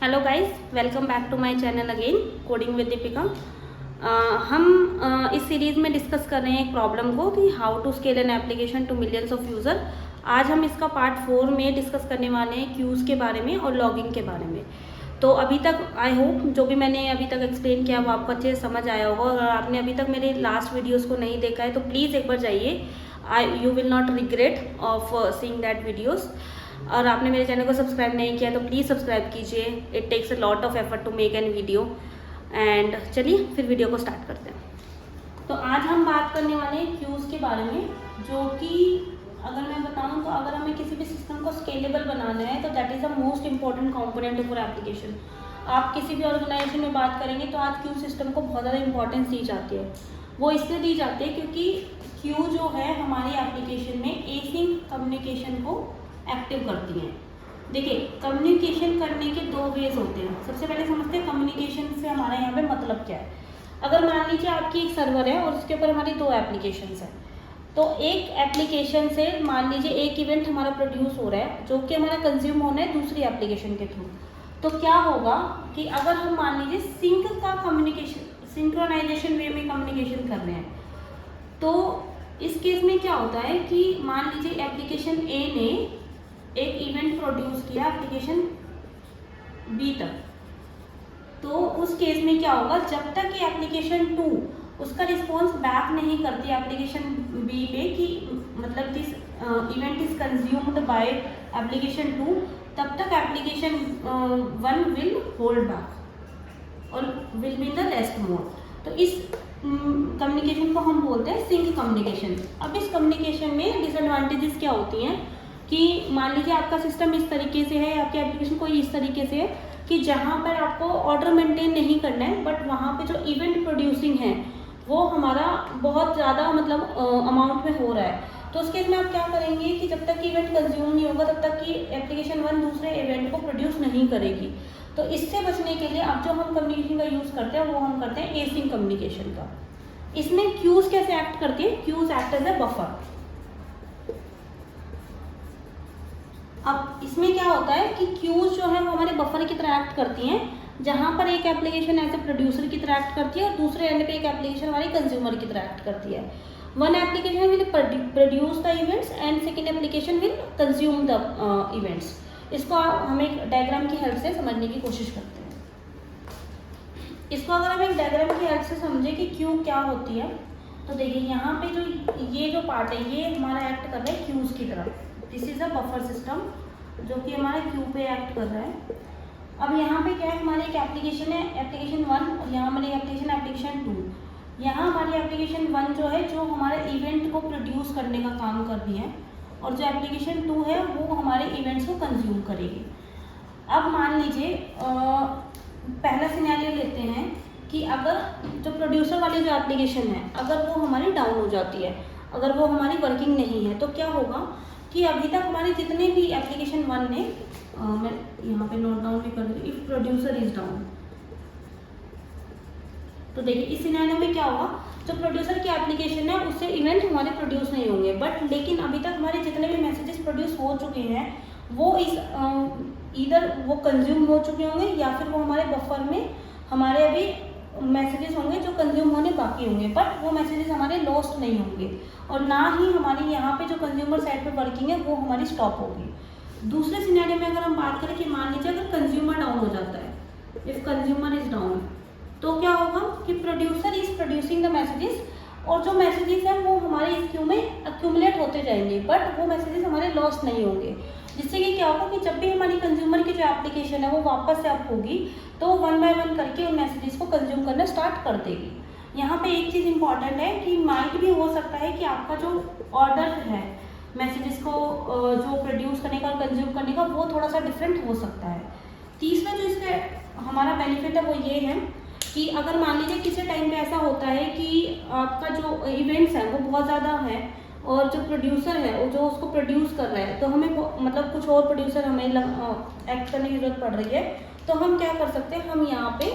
Hello guys, welcome back to my channel again coding with Deepika. इस series में discuss कर रहे हैं एक प्रॉब्लम को कि how to scale an application to millions of user. आज हम इसका पार्ट 4 में डिस्कस करने वाले हैं क्यूज़ के बारे में और लॉगिंग के बारे में। तो अभी तक आई होप जो भी मैंने अभी तक एक्सप्लेन किया वो आपको अच्छे से समझ आया होगा। अगर आपने अभी तक मेरे लास्ट वीडियोज़ को नहीं देखा है तो प्लीज़ एक बार जाइए, you will not regret of seeing that videos. और आपने मेरे चैनल को सब्सक्राइब नहीं किया तो प्लीज़ सब्सक्राइब कीजिए। It takes a lot of effort to make an video. And चलिए फिर वीडियो को स्टार्ट करते हैं। तो आज हम बात करने वाले हैं क्यूज़ के बारे में, जो कि अगर मैं बताऊं तो अगर हमें किसी भी सिस्टम को स्केलेबल बनाना है तो that is the most important component for application. आप किसी भी ऑर्गेनाइजेशन में बात करेंगे तो आज क्यू सिस्टम को बहुत ज़्यादा इंपॉर्टेंस दी जाती है। वो इसलिए दी जाती है क्योंकि क्यू जो है हमारी एप्लीकेशन में एसिंक कम्युनिकेशन को एक्टिव करती हैं। देखिए, कम्युनिकेशन करने के दो वेज होते हैं। सबसे पहले समझते हैं कम्युनिकेशन से हमारे यहाँ पे मतलब क्या है। अगर मान लीजिए आपकी एक सर्वर है और उसके ऊपर हमारी दो एप्लीकेशंस हैं, तो एक एप्लीकेशन से मान लीजिए एक इवेंट हमारा प्रोड्यूस हो रहा है जो कि हमारा कंज्यूम होना है दूसरी एप्लीकेशन के थ्रू। तो क्या होगा कि अगर हम मान लीजिए सिंक का कम्युनिकेशन, सिंक्रोनाइजेशन वे में कम्युनिकेशन कर रहे हैं, तो इस केस में क्या होता है कि मान लीजिए एप्लीकेशन ए ने एक इवेंट प्रोड्यूस किया एप्लीकेशन बी तक, तो उस केस में क्या होगा, जब तक कि एप्लीकेशन 2 उसका रिस्पॉन्स बैक नहीं करती एप्लीकेशन बी पे कि मतलब this event is consumed by application 2, तब तक एप्लीकेशन 1 विल होल्ड बैक और will be in the rest mode. तो इस कम्युनिकेशन को हम बोलते हैं सिंक कम्युनिकेशन। अब इस कम्युनिकेशन में डिसएडवांटेजेस क्या होती हैं कि मान लीजिए आपका सिस्टम इस तरीके से है, आपकी एप्लीकेशन कोई इस तरीके से है कि जहाँ पर आपको ऑर्डर मेंटेन नहीं करना है, बट वहाँ पे जो इवेंट प्रोड्यूसिंग है वो हमारा बहुत ज़्यादा मतलब अमाउंट में हो रहा है। तो उस केस में आप क्या करेंगे कि जब तक कि इवेंट कंज्यूम नहीं होगा तब तक कि एप्लीकेशन 1 दूसरे इवेंट को प्रोड्यूस नहीं करेगी। तो इससे बचने के लिए अब जो हम कम्युनिकेशन का यूज़ करते हैं वो हम करते हैं एसिंक कम्युनिकेशन का। इसमें क्यूज़ कैसे एक्ट करती है, queues act as a buffer. अब इसमें क्या होता है कि क्यूज़ जो है वो हमारे बफर की तरह एक्ट करती हैं, जहाँ पर एक एप्लीकेशन एज ए प्रोड्यूसर की तरह एक्ट करती है और दूसरे एंड पे एक एप्लीकेशन हमारी कंज्यूमर की तरह एक्ट करती है। One application will produce the events and second application will consume the events. इसको हम एक डायग्राम की हेल्प से समझने की कोशिश करते हैं। इसको अगर हम एक डायग्राम की हेल्प से समझें कि क्यू क्या होती है, तो देखिए यहाँ पे जो ये जो पार्ट है ये हमारा एक्ट कर रहा है क्यूज़ की तरह। This is a buffer system जो कि हमारे क्यू पे एक्ट कर रहा है। अब यहाँ पे क्या है, हमारी एक एप्लीकेशन है एप्लीकेशन 1 और यहाँ हमारी एप्लीकेशन 2। यहाँ हमारी एप्लीकेशन 1 जो है जो हमारे इवेंट को प्रोड्यूस करने का काम कर रही है और जो एप्लीकेशन 2 है वो हमारे इवेंट्स को कंज्यूम करेगी। अब मान लीजिए पहला सिनेरियो लेते हैं कि अगर जो प्रोड्यूसर वाली जो एप्लीकेशन है अगर वो हमारी डाउन हो जाती है, अगर वो हमारी वर्किंग नहीं है, तो क्या होगा कि अभी तक हमारे जितने भी एप्लीकेशन 1 ने मैं यहाँ पे नोट डाउन भी कर दूँ, इफ प्रोड्यूसर इज डाउन। तो देखिए इस सिनेरियो में क्या होगा, जो प्रोड्यूसर की एप्लीकेशन है उससे इवेंट हमारे प्रोड्यूस नहीं होंगे, बट लेकिन अभी तक हमारे जितने भी मैसेजेस प्रोड्यूस हो चुके हैं वो इस इधर वो कंज्यूम हो चुके होंगे या फिर वो हमारे बफर में हमारे अभी मैसेजेस होंगे जो कंज्यूम होने बाकी होंगे, बट वो मैसेजेस हमारे लॉस्ट नहीं होंगे और ना ही हमारी यहाँ पे जो कंज्यूमर साइड पे वर्किंग है वो हमारी स्टॉप होगी। दूसरे सिनेरियो में अगर हम बात करें कि मान लीजिए अगर कंज्यूमर डाउन हो जाता है, इफ कंज्यूमर इज डाउन, तो क्या होगा कि producer is producing the messages और जो मैसेजेस हैं वो हमारे इस क्यू में अक्यूमुलेट होते जाएंगे, बट वो मैसेजेस हमारे लॉस्ट नहीं होंगे। जिससे कि क्या होगा कि जब भी हमारी कंज्यूमर की जो एप्लीकेशन है वो वापस से अप होगी तो 1 बाय 1 करके उन मैसेजेस को कंज्यूम करना स्टार्ट कर देगी। यहाँ पे एक चीज़ इंपॉर्टेंट है कि माइट भी हो सकता है कि आपका जो ऑर्डर है मैसेजेस को जो प्रोड्यूस करने का और कंज्यूम करने का वो थोड़ा सा डिफरेंट हो सकता है। तीसरा जो इसका हमारा बेनिफिट है वो ये है कि अगर मान लीजिए किसी टाइम पे ऐसा होता है कि आपका जो इवेंट्स है वो बहुत ज़्यादा है और जो प्रोड्यूसर है वो जो उसको प्रोड्यूस कर रहा है, तो हमें मतलब कुछ और प्रोड्यूसर हमें एक्ट करने की जरूरत पड़ रही है, तो हम क्या कर सकते हैं, हम यहाँ पे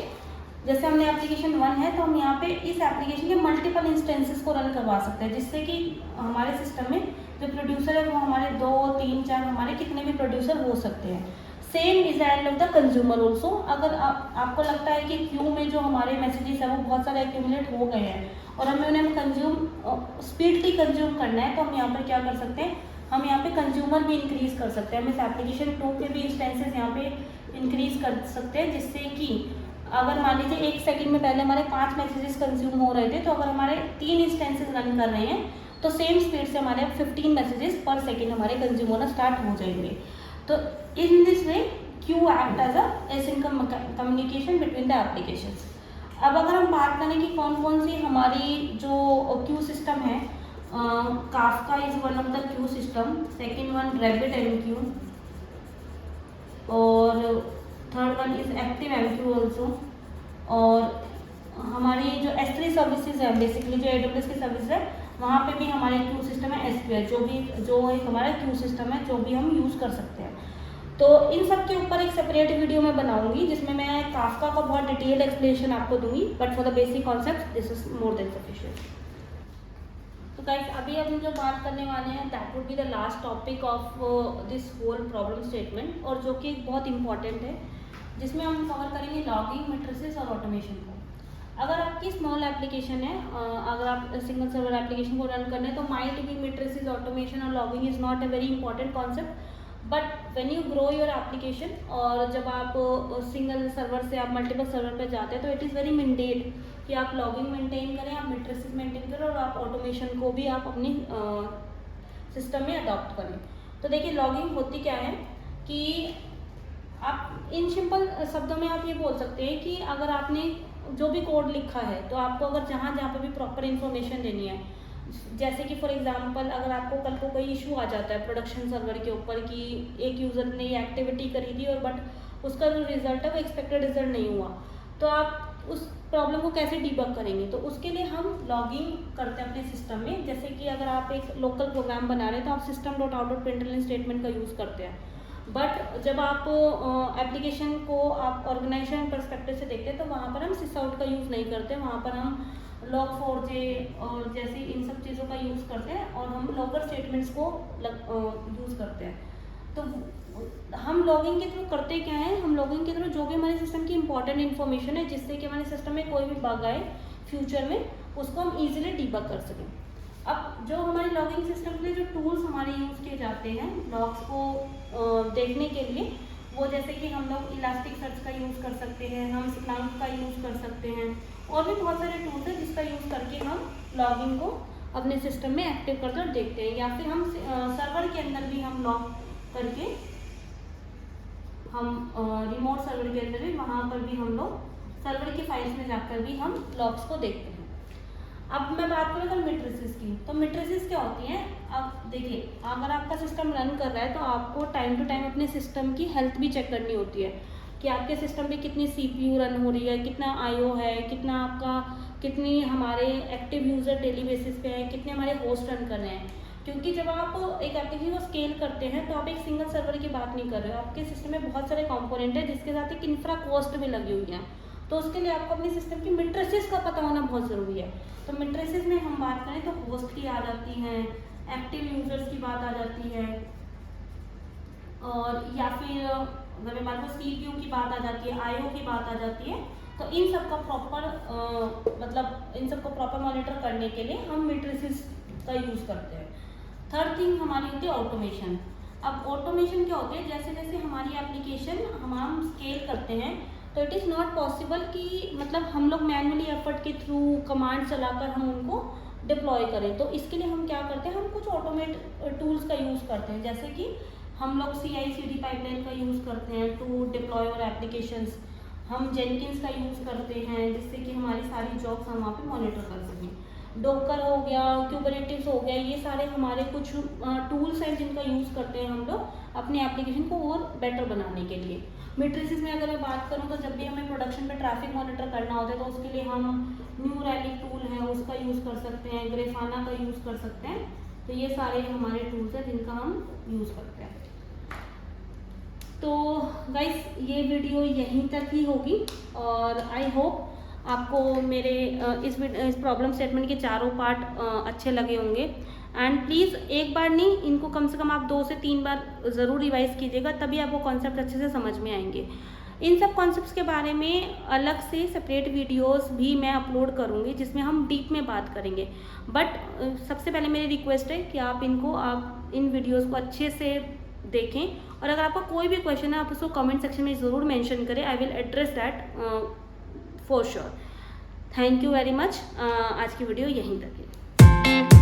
जैसे हमने एप्लीकेशन 1 है तो हम यहाँ पे इस एप्लीकेशन के मल्टीपल इंस्टेंसेस को रन करवा सकते हैं, जिससे कि हमारे सिस्टम में जो प्रोड्यूसर है वो हमारे 2, 3, 4 हमारे कितने भी प्रोड्यूसर हो सकते हैं। Same is the end of the consumer also. अगर आपको लगता है कि क्यू में जो हमारे मैसेजेस है वो बहुत सारे एक्यूमुलेट हो गए हैं और हमें उन्हें स्पीडली कंज्यूम करना है, तो हम यहाँ पर क्या कर सकते हैं, हम यहाँ पे कंज्यूमर भी इंक्रीज कर सकते हैं। हम इस एप्लीकेशन 2 के भी इंस्टेंसेस यहाँ पे इंक्रीज कर सकते हैं, जिससे कि अगर मान लीजिए 1 सेकंड में पहले हमारे 5 मैसेजेस कंज्यूम हो रहे थे, तो अगर हमारे 3 इंस्टेंसेस रन कर रहे हैं तो सेम स्पीड से हमारे 15 मैसेजेस पर सेकंड हमारे कंज्यूम होना स्टार्ट हो जाएंगे। तो in this way queue act as a communication between the applications. अब अगर हम बात करें कि कौन कौन सी हमारी जो क्यू सिस्टम है, Kafka is one of the Q system, second one RabbitMQ, और third one is ActiveMQ also. और हमारी जो S3 सर्विसेज है, बेसिकली जो AWS की सर्विस है, वहाँ पे भी हमारे क्यू सिस्टम है SQL, जो एक हमारा क्यू सिस्टम है जो भी हम यूज़ कर सकते हैं। तो इन सब के ऊपर एक सेपरेट वीडियो मैं बनाऊंगी जिसमें मैं काफका का बहुत डिटेल एक्सप्लेनेशन आपको दूंगी, but for the basic concept this is more than sufficient. तो गाइस अभी हम जो बात करने वाले हैं that would be the last topic of this whole problem statement, और जो कि बहुत इंपॉर्टेंट है, जिसमें हम कवर करेंगे लॉगिंग, मैट्रिसेस और ऑटोमेशन को। अगर आपकी स्मॉल एप्लीकेशन है, अगर आप सिंगल सर्वर एप्लीकेशन को रन करने, तो माइट बी मैट्रिसेस, ऑटोमेशन और logging is not a very important concept, but when you grow your application, और जब आप सिंगल सर्वर से आप मल्टीपल सर्वर पे जाते हैं, तो इट इज़ वेरी मैंडेट कि आप लॉगिंग मेंटेन करें, आप मैट्रिसेस मेंटेन करें, और आप ऑटोमेशन को भी आप अपनी सिस्टम में अडॉप्ट करें। तो देखिए लॉगिंग होती क्या है कि आप इन सिंपल शब्दों में आप ये बोल सकते हैं कि अगर आपने जो भी कोड लिखा है, तो आपको अगर जहाँ पे भी प्रॉपर इन्फॉर्मेशन देनी है, जैसे कि फॉर एग्जांपल अगर आपको कल को कोई इशू आ जाता है प्रोडक्शन सर्वर के ऊपर कि एक यूज़र ने ये एक्टिविटी करी थी और बट उसका जो रिजल्ट है वो एक्सपेक्टेड रिजल्ट नहीं हुआ, तो आप उस प्रॉब्लम को कैसे डीबग करेंगे। तो उसके लिए हम लॉगिंग करते हैं अपने सिस्टम में। जैसे कि अगर आप एक लोकल प्रोग्राम बना रहे हैं तो आप system.out.println स्टेटमेंट का यूज़ करते हैं, बट जब आप एप्लीकेशन को आप ऑर्गेनाइजेशन परस्पेक्टिव से देखते हैं तो वहाँ पर हम sysout का यूज़ नहीं करते, वहाँ पर हम log4j और जैसे इन सब चीज़ों का यूज़ करते हैं, और हम लॉगर स्टेटमेंट्स को यूज़ करते हैं। तो हम लॉगिंग के थ्रू करते क्या है, हम लॉगिंग के थ्रू जो भी हमारे सिस्टम की इंपॉर्टेंट इन्फॉर्मेशन है, जिससे कि हमारे सिस्टम में कोई भी बग आए फ्यूचर में, उसको हम इजीली डीबग कर सकें। अब जो हमारे लॉगिंग सिस्टम के लिए जो टूल्स हमारे यूज़ किए जाते हैं लॉग्स को देखने के लिए, वो जैसे कि हम लोग इलास्टिक सर्च का यूज़ कर सकते हैं, हम स्प्लंक का यूज़ कर सकते हैं, और भी बहुत सारे टूल्स हैं जिसका यूज़ करके हम लॉगिंग को अपने सिस्टम में एक्टिव करके देखते हैं। या फिर हम सर्वर के अंदर भी हम लॉग करके, हम रिमोट सर्वर के अंदर भी, वहाँ पर भी हम लोग सर्वर की फाइल्स में जाकर भी हम लॉग्स को देखते हैं। अब मैं बात करूँ अगर मैट्रिसेस की, तो मैट्रिसेस क्या होती हैं। अब देखिए अगर आपका सिस्टम रन कर रहा है तो आपको टाइम टू टाइम अपने सिस्टम की हेल्थ भी चेक करनी होती है कि आपके सिस्टम पे कितनी CPU रन हो रही है, कितना IO है, कितनी हमारे एक्टिव यूज़र डेली बेसिस पे है, कितने हमारे होस्ट रन कर रहे हैं। क्योंकि जब आप एक एप्लीकेशन को स्केल करते हैं तो आप एक सिंगल सर्वर की बात नहीं कर रहे हो, आपके सिस्टम में बहुत सारे कंपोनेंट है जिसके साथ एक इंफ्रा कॉस्ट भी लगी हुई है। तो उसके लिए आपको अपनी सिस्टम की मैट्रिसेस का पता होना बहुत ज़रूरी है। तो मैट्रिसेस में हम बात करें तो होस्ट की आ जाती हैं, एक्टिव यूजर्स की बात आ जाती है, और या फिर अगर मैं बात करूँ CPU की बात आ जाती है, IO की बात आ जाती है। तो इन सब का इन सबको प्रॉपर मॉनिटर करने के लिए हम मैट्रिसेस का यूज़ करते हैं। थर्ड थिंग हमारी होती है ऑटोमेशन। अब ऑटोमेशन क्या होती है, जैसे जैसे हमारी एप्लीकेशन हम स्केल करते हैं तो इट इज़ नॉट पॉसिबल कि हम लोग मैनुअली एफर्ट के थ्रू कमांड चलाकर हम उनको डिप्लॉय करें। तो इसके लिए हम क्या करते हैं, हम कुछ ऑटोमेट टूल्स का यूज़ करते हैं, जैसे कि हम लोग CI/CD पाइपलाइन का यूज़ करते हैं टू डिप्लॉय और एप्लीकेशंस। हम जेनकिंस का यूज़ करते हैं जिससे कि हमारी सारी जॉब्स हम वहाँ पे मॉनिटर कर सकें। डोकर हो गया, क्यूबरनेटिव्स हो गया, ये सारे हमारे कुछ टूल्स हैं जिनका यूज़ करते हैं हम लोग अपनी एप्लीकेशन को और बेटर बनाने के लिए। मैट्रिसेस में अगर मैं बात करूँ तो जब भी हमें प्रोडक्शन पे ट्रैफिक मॉनिटर करना होता है तो उसके लिए हम न्यू रैली टूल है उसका यूज़ कर सकते हैं, ग्रेफाना का यूज़ कर सकते हैं। तो ये सारे हमारे टूल्स हैं जिनका हम यूज़ करते हैं। तो गाइस ये वीडियो यहीं तक ही होगी, और आई होप आपको मेरे इस प्रॉब्लम स्टेटमेंट के चारों पार्ट अच्छे लगे होंगे। एंड प्लीज़ एक बार नहीं, इनको कम से कम आप 2 से 3 बार ज़रूर रिवाइज़ कीजिएगा, तभी आपको कॉन्सेप्ट अच्छे से समझ में आएंगे। इन सब कॉन्सेप्ट्स के बारे में अलग से सेपरेट वीडियोस भी मैं अपलोड करूँगी जिसमें हम डीप में बात करेंगे। बट सबसे पहले मेरी रिक्वेस्ट है कि आप इन वीडियोस को अच्छे से देखें, और अगर आपका कोई भी क्वेश्चन है आप उसको कमेंट सेक्शन में ज़रूर मेंशन करें। I will address that for sure. Thank you very much. आज की वीडियो यहीं तक है।